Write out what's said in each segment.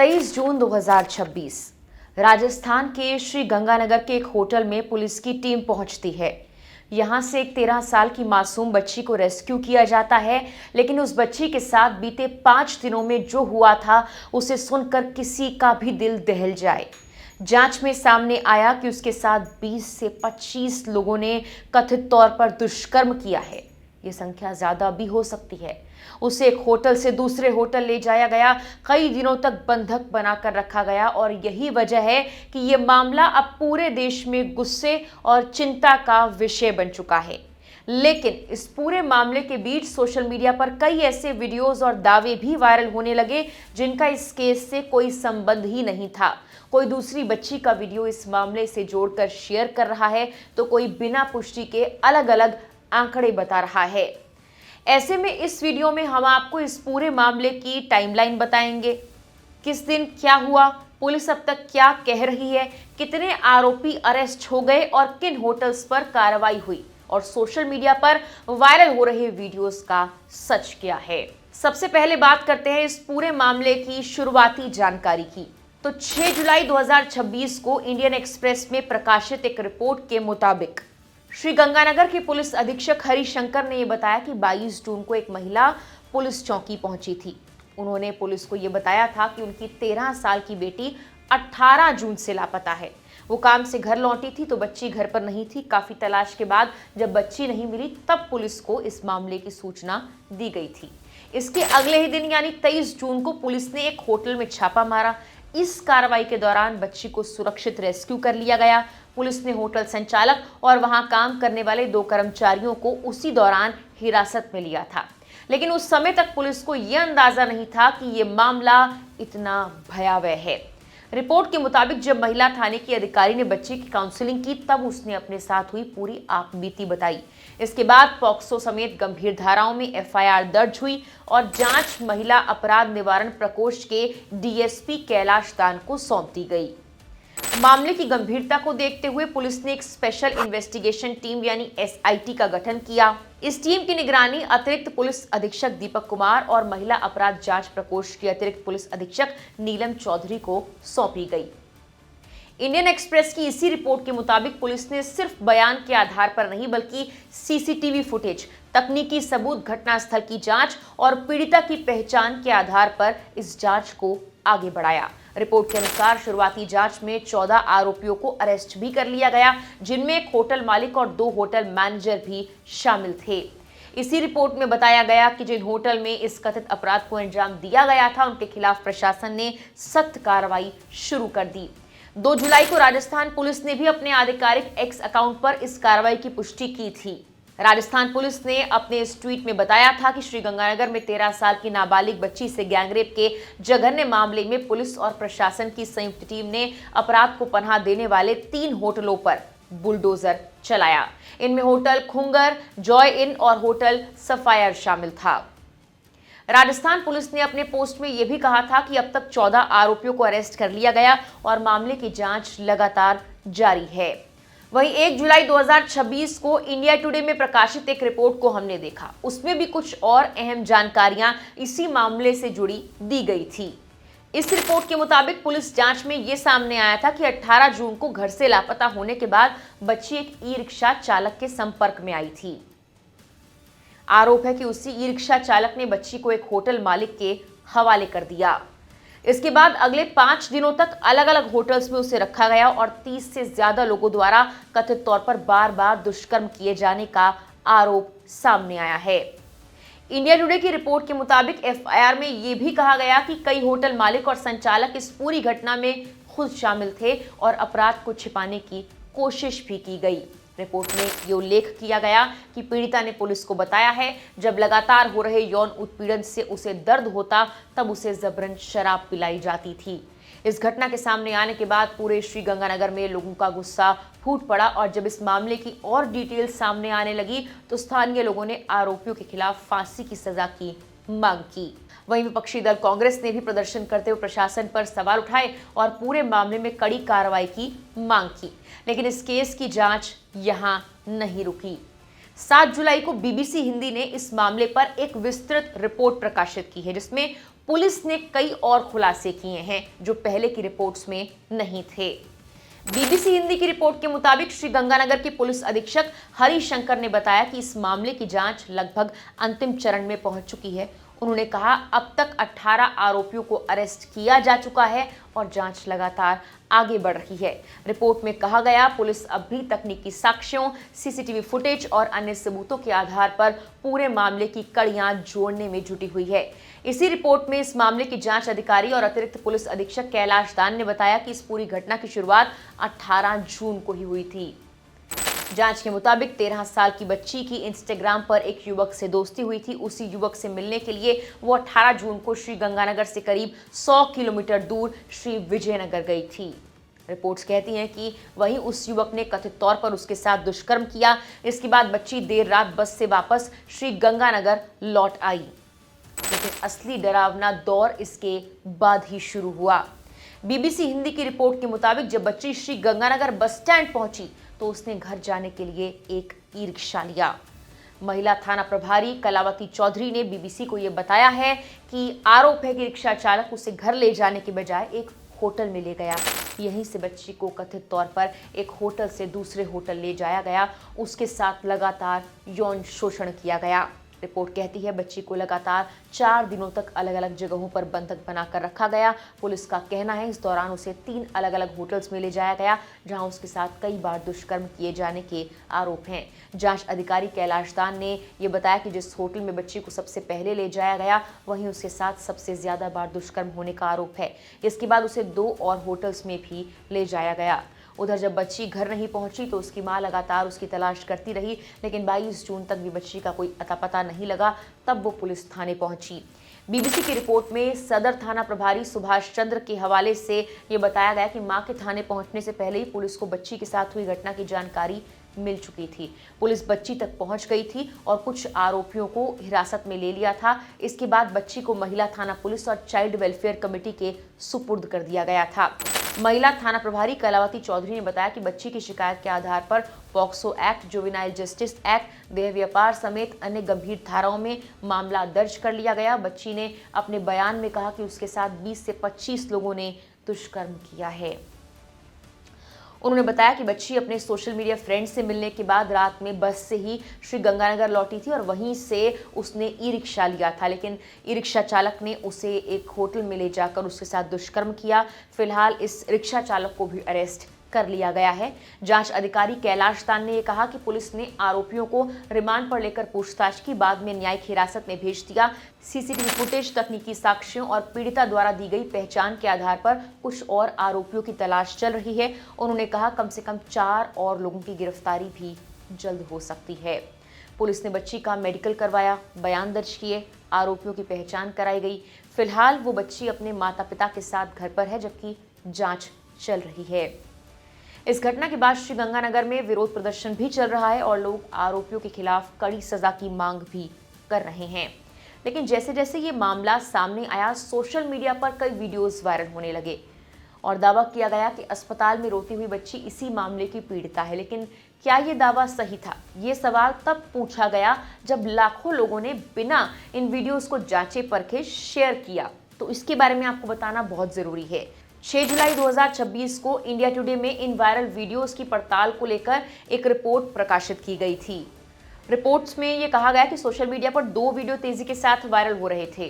23 जून 2026 राजस्थान के श्री गंगानगर के एक होटल में पुलिस की टीम पहुंचती है। यहां से एक 13 साल की मासूम बच्ची को रेस्क्यू किया जाता है, लेकिन उस बच्ची के साथ बीते 5 दिनों में जो हुआ था उसे सुनकर किसी का भी दिल दहल जाए। जांच में सामने आया कि उसके साथ 20 से 25 लोगों ने कथित तौर पर दुष्कर्म किया है। ये संख्या ज्यादा भी हो सकती है। उसे एक होटल से दूसरे होटल ले जाया गया, कई दिनों तक बंधक बनाकर रखा गया और यही वजह है कि ये मामला अब पूरे देश में गुस्से और चिंता का विषय बन चुका है। लेकिन इस पूरे मामले के बीच सोशल मीडिया पर कई ऐसे वीडियोस और दावे भी वायरल होने लगे जिनका इस केस से कोई संबंध ही नहीं था। कोई दूसरी बच्ची का वीडियो इस मामले से जोड़कर शेयर कर रहा है, तो कोई बिना पुष्टि के अलग अलग आंकड़े बता रहा है। ऐसे में इस वीडियो में हम आपको इस पूरे मामले की टाइमलाइन बताएंगे। किस दिन क्या हुआ, पुलिस अब तक क्या कह रही है, कितने आरोपी अरेस्ट हो गए और किन होटल्स पर कार्रवाई हुई, और सोशल मीडिया पर वायरल हो रहे वीडियोस का सच क्या है। सबसे पहले बात करते हैं इस पूरे मामले की शुरुआती जानकारी की। तो 6 जुलाई 2026 को इंडियन एक्सप्रेस में प्रकाशित एक रिपोर्ट के मुताबिक श्री गंगानगर के पुलिस अधीक्षक हरिशंकर ने यह बताया कि 22 जून को एक महिला पुलिस चौकी पहुंची थी। उन्होंने पुलिस को यह बताया था कि उनकी 13 साल की बेटी 18 जून से लापता है। वो काम से घर लौटी थी तो बच्ची घर पर नहीं थी। काफी तलाश के बाद जब बच्ची नहीं मिली तब पुलिस को इस मामले की सूचना दी गई थी। इसके अगले ही दिन यानी 23 जून को पुलिस ने एक होटल में छापा मारा। इस कार्रवाई के दौरान बच्ची को सुरक्षित रेस्क्यू कर लिया गया। पुलिस ने होटल संचालक और वहां काम करने वाले 2 कर्मचारियों को उसी दौरान हिरासत में लिया था, लेकिन उस समय तक पुलिस को यह अंदाजा नहीं था कि यह मामला इतना भयावह है। रिपोर्ट के मुताबिक जब महिला थाने की अधिकारी ने बच्ची की काउंसलिंग की तब उसने अपने साथ हुई पूरी आपबीती बताई। इसके बाद पॉक्सो समेत गंभीर धाराओं में एफआईआर दर्ज हुई और जांच महिला अपराध निवारण प्रकोष्ठ के डीएसपी कैलाश दान को सौंप दी गई। मामले की गंभीरता को देखते हुए पुलिस ने एक स्पेशल इन्वेस्टिगेशन टीम यानी एसआईटी का गठन किया। इस टीम की निगरानी अतिरिक्त पुलिस अधीक्षक दीपक कुमार और महिला अपराध जांच प्रकोष्ठ की अतिरिक्त पुलिस अधीक्षक नीलम चौधरी को सौंपी गई। इंडियन एक्सप्रेस की इसी रिपोर्ट के मुताबिक पुलिस ने सिर्फ बयान के आधार पर नहीं बल्कि सीसीटीवी फुटेज, तकनीकी सबूत, घटनास्थल की जांच और पीड़िता की पहचान के आधार पर इस जांच को आगे बढ़ाया। रिपोर्ट के अनुसार शुरुआती जांच में 14 आरोपियों को अरेस्ट भी कर लिया गया, जिनमें एक होटल मालिक और 2 होटल मैनेजर भी शामिल थे। इसी रिपोर्ट में बताया गया कि जिन होटल में इस कथित अपराध को अंजाम दिया गया था उनके खिलाफ प्रशासन ने सख्त कार्रवाई शुरू कर दी। 2 जुलाई को राजस्थान पुलिस ने भी अपने आधिकारिक एक्स अकाउंट पर इस कार्रवाई की पुष्टि की थी। राजस्थान पुलिस ने अपने इस ट्वीट में बताया था कि श्री गंगानगर में 13 साल की नाबालिग बच्ची से गैंगरेप के जघन्य मामले में पुलिस और प्रशासन की संयुक्त टीम ने अपराध को पनाह देने वाले 3 होटलों पर बुलडोजर चलाया। इनमें होटल खुंगर, जॉय इन और होटल सफायर शामिल था। राजस्थान पुलिस ने अपने पोस्ट में यह भी कहा था कि अब तक 14 आरोपियों को अरेस्ट कर लिया गया और मामले की जांच लगातार जारी है। वहीं 1 जुलाई 2026 को इंडिया टुडे में प्रकाशित एक रिपोर्ट को हमने देखा। उसमें भी कुछ और अहम जानकारियां इसी मामले से जुड़ी दी गई थी। इस रिपोर्ट के मुताबिक पुलिस जांच में यह सामने आया था कि 18 जून को घर से लापता होने के बाद बच्ची एक ई रिक्शा चालक के संपर्क में आई थी। आरोप है कि उसी ई रिक्शा चालक ने बच्ची को एक होटल मालिक के हवाले कर दिया। इसके बाद अगले 5 दिनों तक अलग अलग होटल्स में उसे रखा गया और 30 से ज्यादा लोगों द्वारा कथित तौर पर बार बार दुष्कर्म किए जाने का आरोप सामने आया है। इंडिया टुडे की रिपोर्ट के मुताबिक एफआईआर में यह भी कहा गया कि कई होटल मालिक और संचालक इस पूरी घटना में खुद शामिल थे और अपराध को छिपाने की कोशिश भी की गई। रिपोर्ट में ये उल्लेख किया गया कि पीड़िता ने पुलिस को बताया है जब लगातार हो रहे यौन उत्पीड़न से उसे दर्द होता तब उसे जबरन शराब पिलाई जाती थी। इस घटना के सामने आने के बाद पूरे श्री गंगानगर में लोगों का गुस्सा फूट पड़ा और जब इस मामले की और डिटेल सामने आने लगी तो स्थानीय लोगों ने आरोपियों के खिलाफ फांसी की सजा की मांग की। वहीं विपक्षी दल कांग्रेस ने भी प्रदर्शन करते हुए प्रशासन पर सवाल उठाए और पूरे मामले में कड़ी कार्रवाई की मांग की, लेकिन इस केस की जांच यहां नहीं रुकी। 7 जुलाई को बीबीसी हिंदी ने इस मामले पर एक विस्तृत रिपोर्ट प्रकाशित की है जिसमें पुलिस ने कई और खुलासे किए हैं जो पहले की रिपोर्ट्स में नहीं थे। बीबीसी हिंदी की रिपोर्ट के मुताबिक श्री गंगानगर के पुलिस अधीक्षक हरिशंकर ने बताया कि इस मामले की जांच लगभग अंतिम चरण में पहुंच चुकी है। उन्होंने कहा, अब तक 18 आरोपियों को अरेस्ट किया जा चुका है और जांच लगातार आगे बढ़ रही है। रिपोर्ट में कहा गया, पुलिस अब भी तकनीकी साक्ष्यों, सीसीटीवी फुटेज और अन्य सबूतों के आधार पर पूरे मामले की कड़ियां जोड़ने में जुटी हुई है। इसी रिपोर्ट में इस मामले की जांच अधिकारी और अतिरिक्त पुलिस अधीक्षक कैलाश दान ने बताया कि इस पूरी घटना की शुरुआत 18 जून को ही हुई थी। जांच के मुताबिक 13 साल की बच्ची की इंस्टाग्राम पर एक युवक से दोस्ती हुई थी। उसी युवक से मिलने के लिए वो 18 जून को श्री गंगानगर से करीब 100 किलोमीटर दूर श्री विजयनगर गई थी। रिपोर्ट्स कहती हैं कि वहीं उस युवक ने कथित तौर पर उसके साथ दुष्कर्म किया। इसके बाद बच्ची देर रात बस से वापस श्री गंगानगर लौट आई, लेकिन असली डरावना दौर इसके बाद ही शुरू हुआ। बीबीसी हिंदी की रिपोर्ट के मुताबिक जब बच्ची श्री गंगानगर बस स्टैंड पहुंची तो उसने घर जाने के लिए एक ई रिक्शा लिया। महिला थाना प्रभारी कलावती चौधरी ने बीबीसी को यह बताया है कि आरोप है कि रिक्शा चालक उसे घर ले जाने के बजाय एक होटल में ले गया। यहीं से बच्ची को कथित तौर पर एक होटल से दूसरे होटल ले जाया गया। उसके साथ लगातार यौन शोषण किया गया। रिपोर्ट कहती है, बच्ची को लगातार 4 दिनों तक अलग अलग जगहों पर बंधक बनाकर रखा गया। पुलिस का कहना है इस दौरान उसे 3 अलग अलग होटल्स में ले जाया गया, जहां उसके साथ कई बार दुष्कर्म किए जाने के आरोप हैं। जांच अधिकारी कैलाश दान ने यह बताया कि जिस होटल में बच्ची को सबसे पहले ले जाया गया, वहीं उसके साथ सबसे ज्यादा बार दुष्कर्म होने का आरोप है। इसके बाद उसे 2 और होटल्स में भी ले जाया गया। उधर जब बच्ची घर नहीं पहुंची तो उसकी मां लगातार उसकी तलाश करती रही, लेकिन 22 जून तक भी बच्ची का कोई अता पता नहीं लगा। तब वो पुलिस थाने पहुंची। बीबीसी की रिपोर्ट में सदर थाना प्रभारी सुभाष चंद्र के हवाले से ये बताया गया कि मां के थाने पहुंचने से पहले ही पुलिस को बच्ची के साथ हुई घटना की जानकारी मिल चुकी थी। पुलिस बच्ची तक पहुंच गई थी और कुछ आरोपियों को हिरासत में ले लिया था। इसके बाद बच्ची को महिला थाना पुलिस और चाइल्ड वेलफेयर कमेटी के सुपुर्द कर दिया गया था। महिला थाना प्रभारी कलावती चौधरी ने बताया कि बच्ची की शिकायत के आधार पर POCSO act, juvenile justice act, देह व्यापार समेत अन्य गंभीर धाराओं में मामला दर्ज कर लिया गया। बच्ची ने अपने बयान में कहा कि उसके साथ 20 से 25 लोगों ने दुष्कर्म किया है। उन्होंने बताया कि बच्ची अपने सोशल मीडिया फ्रेंड से मिलने के बाद रात में बस से ही श्री गंगानगर लौटी थी और वहीं से उसने ई रिक्शा लिया था, लेकिन ई रिक्शा चालक ने उसे एक होटल में ले जाकर उसके साथ दुष्कर्म किया। फिलहाल इस रिक्शा चालक को भी अरेस्ट कर लिया गया है। जांच अधिकारी कैलाश दान ने कहा कि पुलिस ने आरोपियों को रिमांड पर लेकर पूछताछ की, बाद में न्यायिक हिरासत में भेज दिया। सीसीटीवी फुटेज, तकनीकी साक्ष्यों और पीड़िता द्वारा दी गई पहचान के आधार पर कुछ और आरोपियों की तलाश चल रही है। उन्होंने कहा कम से कम 4 और लोगों की गिरफ्तारी भी जल्द हो सकती है। पुलिस ने बच्ची का मेडिकल करवाया, बयान दर्ज किए, आरोपियों की पहचान कराई गई। फिलहाल वो बच्ची अपने माता पिता के साथ घर पर है, जबकि जांच चल रही है। इस घटना के बाद श्री गंगानगर में विरोध प्रदर्शन भी चल रहा है और लोग आरोपियों के खिलाफ कड़ी सजा की मांग भी कर रहे हैं। लेकिन जैसे जैसे ये मामला सामने आया, सोशल मीडिया पर कई वीडियोस वायरल होने लगे और दावा किया गया कि अस्पताल में रोती हुई बच्ची इसी मामले की पीड़िता है। लेकिन क्या ये दावा सही था? ये सवाल तब पूछा गया जब लाखों लोगों ने बिना इन वीडियोस को जांचे परखे शेयर किया। तो इसके बारे में आपको बताना बहुत जरूरी है। 6 जुलाई 2026 को इंडिया टुडे में इन वायरल वीडियोस की पड़ताल को लेकर एक रिपोर्ट प्रकाशित की गई थी। रिपोर्ट्स में यह कहा गया कि सोशल मीडिया पर 2 वीडियो तेजी के साथ वायरल हो रहे थे।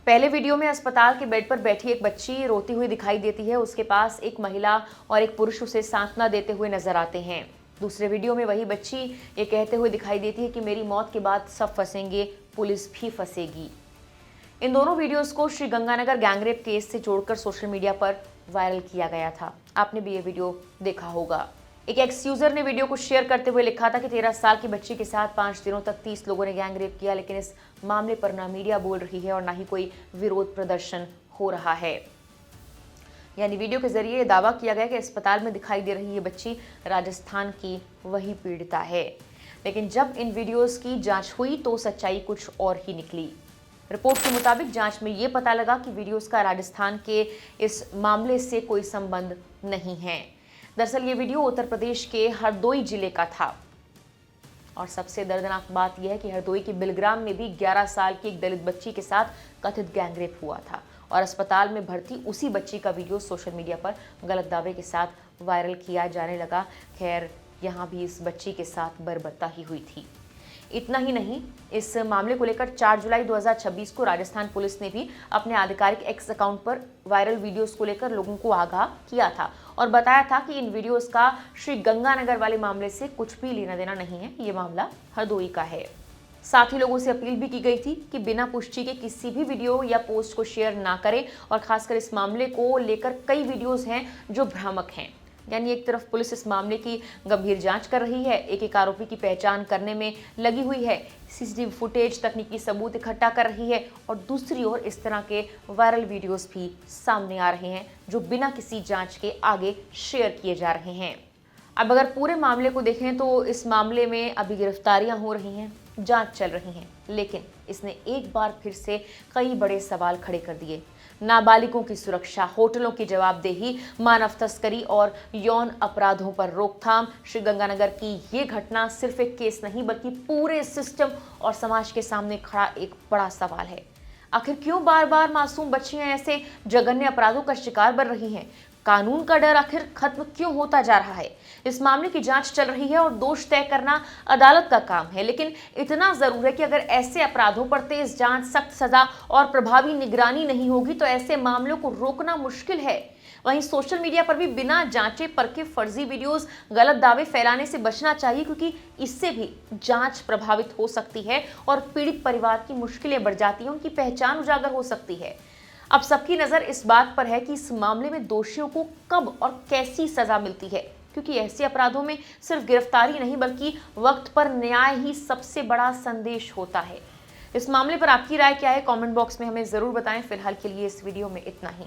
पहले वीडियो में अस्पताल के बेड पर बैठी एक बच्ची रोती हुई दिखाई देती है। उसके पास एक महिला और एक पुरुष उसे सांत्वना देते हुए नजर आते हैं। दूसरे वीडियो में वही बच्ची ये कहते हुए दिखाई देती है कि मेरी मौत के बाद सब फंसेंगे, पुलिस भी फंसेगी। इन दोनों वीडियोस को श्री गंगानगर गैंगरेप केस से जोड़कर सोशल मीडिया पर वायरल किया गया था। आपने भी ये वीडियो देखा होगा। एक एक्स यूजर ने वीडियो को शेयर करते हुए लिखा था कि 13 साल की बच्ची के साथ 5 दिनों तक 30 लोगों ने गैंगरेप किया, लेकिन इस मामले पर ना मीडिया बोल रही है और ना ही कोई विरोध प्रदर्शन हो रहा है। यानी वीडियो के जरिए दावा किया गया कि अस्पताल में दिखाई दे रही ये बच्ची राजस्थान की वही पीड़िता है। लेकिन जब इन वीडियोस की जांच हुई तो सच्चाई कुछ और ही निकली। रिपोर्ट के मुताबिक जांच में ये पता लगा कि वीडियोस का राजस्थान के इस मामले से कोई संबंध नहीं है। दरअसल ये वीडियो उत्तर प्रदेश के हरदोई जिले का था। और सबसे दर्दनाक बात यह है कि हरदोई के बिलग्राम में भी 11 साल की एक दलित बच्ची के साथ कथित गैंगरेप हुआ था और अस्पताल में भर्ती उसी बच्ची का वीडियो सोशल मीडिया पर गलत दावे के साथ वायरल किया जाने लगा। खैर, यहाँ भी इस बच्ची के साथ बर्बरता ही हुई थी। इतना ही नहीं, इस मामले को लेकर 4 जुलाई 2026 को राजस्थान पुलिस ने भी अपने आधिकारिक एक्स अकाउंट पर वायरल वीडियोस को लेकर लोगों को आगाह किया था और बताया था कि इन वीडियोस का श्री गंगानगर वाले मामले से कुछ भी लेना देना नहीं है, ये मामला हरदोई का है। साथ ही लोगों से अपील भी की गई थी कि बिना पुष्टि के किसी भी वीडियो या पोस्ट को शेयर ना करें और खासकर इस मामले को लेकर कई वीडियोस हैं जो भ्रामक हैं। यानी एक तरफ पुलिस इस मामले की गंभीर जांच कर रही है, एक आरोपी की पहचान करने में लगी हुई है, सीसीटीवी फुटेज, तकनीकी सबूत इकट्ठा कर रही है और दूसरी ओर इस तरह के वायरल वीडियोस भी सामने आ रहे हैं जो बिना किसी जांच के आगे शेयर किए जा रहे हैं। अब अगर पूरे मामले को देखें तो इस मामले में अभी गिरफ्तारियां हो रही हैं, जांच चल रही हैं, लेकिन इसने एक बार फिर से कई बड़े सवाल खड़े कर दिए। नाबालिगों की सुरक्षा, होटलों की जवाबदेही, मानव तस्करी और यौन अपराधों पर रोकथाम। श्रीगंगानगर की ये घटना सिर्फ एक केस नहीं बल्कि पूरे सिस्टम और समाज के सामने खड़ा एक बड़ा सवाल है। आखिर क्यों बार बार मासूम बच्चियां ऐसे जघन्य अपराधों का शिकार बन रही हैं? कानून का डर आखिर खत्म क्यों होता जा रहा है? इस मामले की जांच चल रही है और दोष तय करना अदालत का काम है, लेकिन इतना जरूर है कि अगर ऐसे अपराधों पर तेज जांच, सख्त सजा और प्रभावी निगरानी नहीं होगी तो ऐसे मामलों को रोकना मुश्किल है। वहीं सोशल मीडिया पर भी बिना जांचे परखे फर्जी वीडियोस, गलत दावे फैलाने से बचना चाहिए, क्योंकि इससे भी जांच प्रभावित हो सकती है और पीड़ित परिवार की मुश्किलें बढ़ जाती हैं, उनकी पहचान उजागर हो सकती है। अब सबकी नजर इस बात पर है कि इस मामले में दोषियों को कब और कैसी सजा मिलती है, क्योंकि ऐसे अपराधों में सिर्फ गिरफ्तारी नहीं बल्कि वक्त पर न्याय ही सबसे बड़ा संदेश होता है। इस मामले पर आपकी राय क्या है? कमेंट बॉक्स में हमें जरूर बताएं। फिलहाल के लिए इस वीडियो में इतना ही।